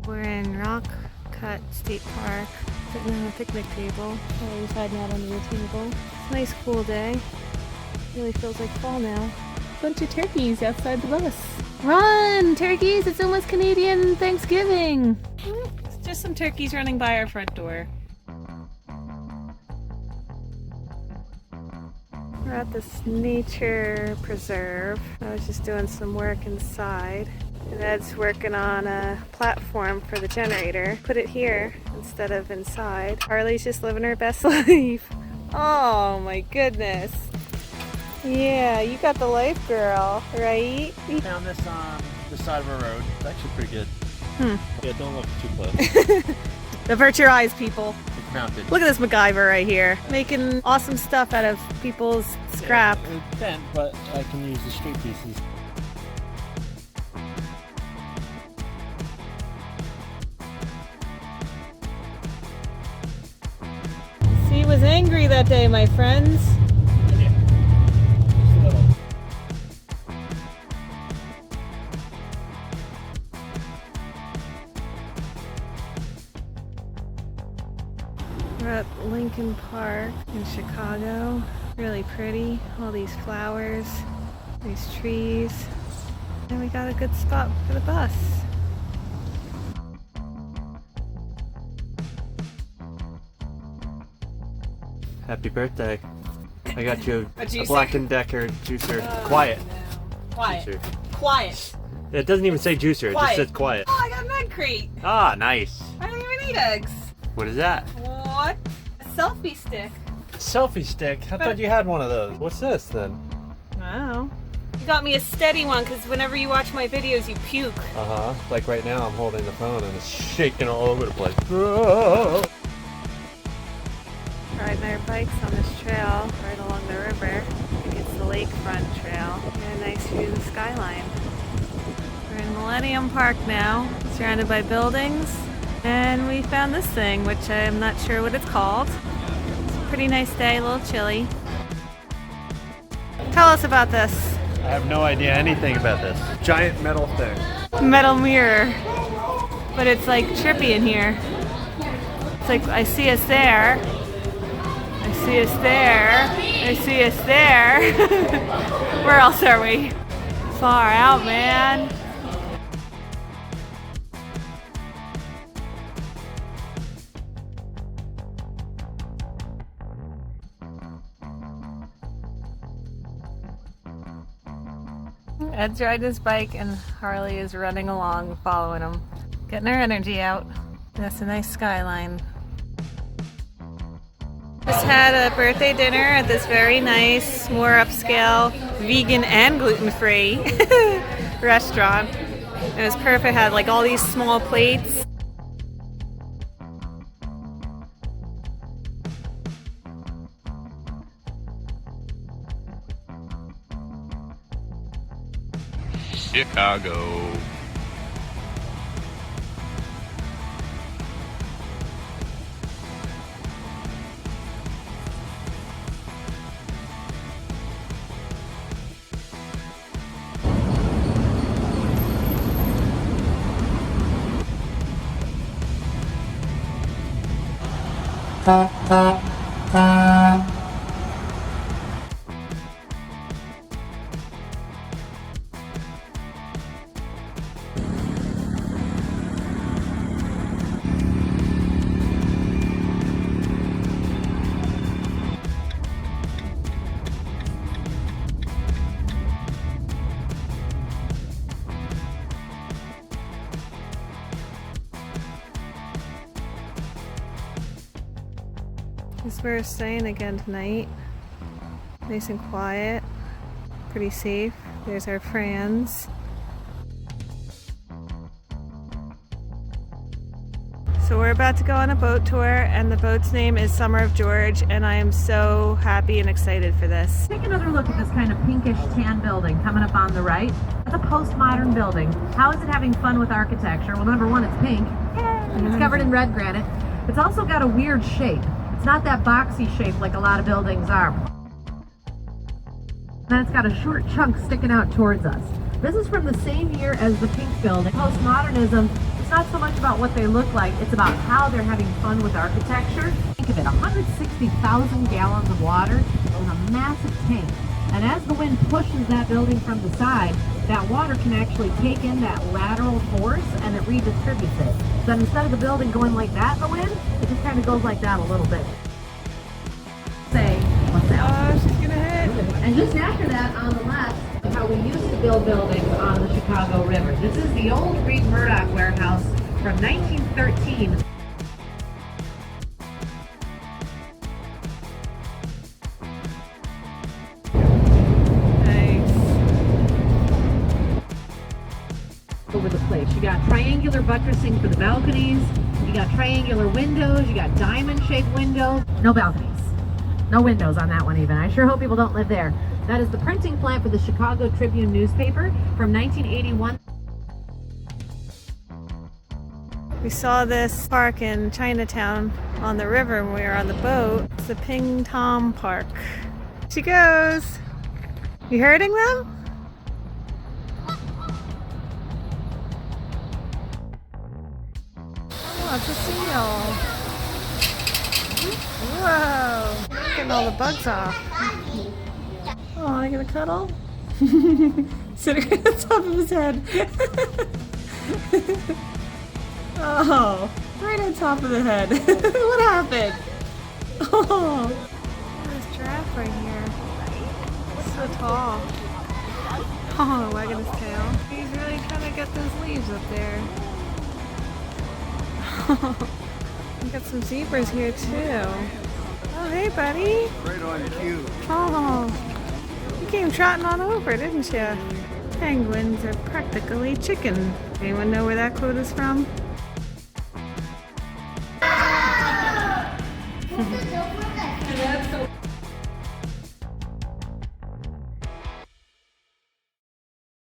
We're in Rock Cut State Park, sitting on a picnic table. Always hiding out under the table. It's a nice cool day. Really feels like fall now. Bunch of turkeys outside the bus. Run, turkeys! It's almost Canadian Thanksgiving. It's just some turkeys running by our front door. We're at this nature preserve. I was just doing some work inside. And Ed's working on a platform for the generator. Put it here instead of inside. Harley's just living her best life. Oh my goodness. Yeah, you got the life, girl, right? Found this on the side of a road. It's actually pretty good. Yeah, don't look too close. Avert your eyes, people. It's mounted. Look at this MacGyver right here. Making awesome stuff out of people's scrap. Yeah, it's bent, but I can use the straight pieces. He was angry that day, my friends. Yeah. Just a little. We're at Lincoln Park in Chicago. Really pretty. All these flowers, these trees. And we got a good spot for the bus. Happy birthday. I got you A a juicer? Black & Decker juicer. Quiet. No. Quiet. Juicer. Quiet. It doesn't even say juicer, it just Quiet. says quiet. Oh, I got an egg crate. Ah, nice. I don't even eat eggs. What is that? What? A selfie stick. Selfie stick? I thought you had one of those. What's this then? Wow. You got me a steady one because whenever you watch my videos, you puke. Uh-huh. Like right now I'm holding the phone and it's shaking all over the place. Oh. Riding our bikes on this trail right along the river. I think it's the lakefront trail. Get a nice view of the skyline. We're in Millennium Park now, surrounded by buildings. And we found this thing, which I'm not sure what it's called. It's a pretty nice day, a little chilly. Tell us about this. I have no idea anything about this. Giant metal thing. Metal mirror. But it's like trippy in here. It's like, I see us there. I see us there. I see us there. Where else are we? Far out, man. Ed's riding his bike and Harley is running along, following him. Getting her energy out. That's a nice skyline. Just had a birthday dinner at this very nice, more upscale, vegan and gluten-free restaurant. It was perfect. Had like all these small plates. Chicago. This is where we're staying again tonight. Nice and quiet. Pretty safe. There's our friends. So we're about to go on a boat tour, and the boat's name is Summer of George, and I am so happy and excited for this. Take another look at this kind of pinkish tan building coming up on the right. It's a postmodern building. How is it having fun with architecture? Well, number one, it's pink. Yay! It's covered in red granite. It's also got a weird shape. It's not that boxy shape like a lot of buildings are. Then it's got a short chunk sticking out towards us. This is from the same year as the pink building. Postmodernism It's not so much about what they look like, it's about how they're having fun with architecture. Think of it, 160,000 gallons of water in a massive tank. And as the wind pushes that building from the side, that water can actually take in that lateral force and it redistributes it. So that instead of the building going like that in the wind, it just kind of goes like that a little bit. Say, what's that? Oh, she's gonna hit. And just after that, on the left, how we used to build buildings on the Chicago River. This is the old Reed Murdoch warehouse from 1913. Over the place. You got triangular buttressing for the balconies, you got triangular windows, you got diamond-shaped windows. No balconies. No windows on that one even. I sure hope people don't live there. That is the printing plant for the Chicago Tribune newspaper from 1981. We saw this park in Chinatown on the river when we were on the boat. It's the Ping Tom Park. She goes. You hurting them? Oh, it's a seal. Whoa. Getting all the bugs off. Oh, I get a cuddle? Sitting right on top of his head. Oh, right on top of the head. What happened? Oh, this giraffe right here. So tall. Oh, wagging his tail. He's really trying to get those leaves up there. We got some zebras here too. Oh, hey, buddy. Right on cue. Oh, you came trotting on over, didn't you? Penguins are practically chicken. Anyone know where that quote is from?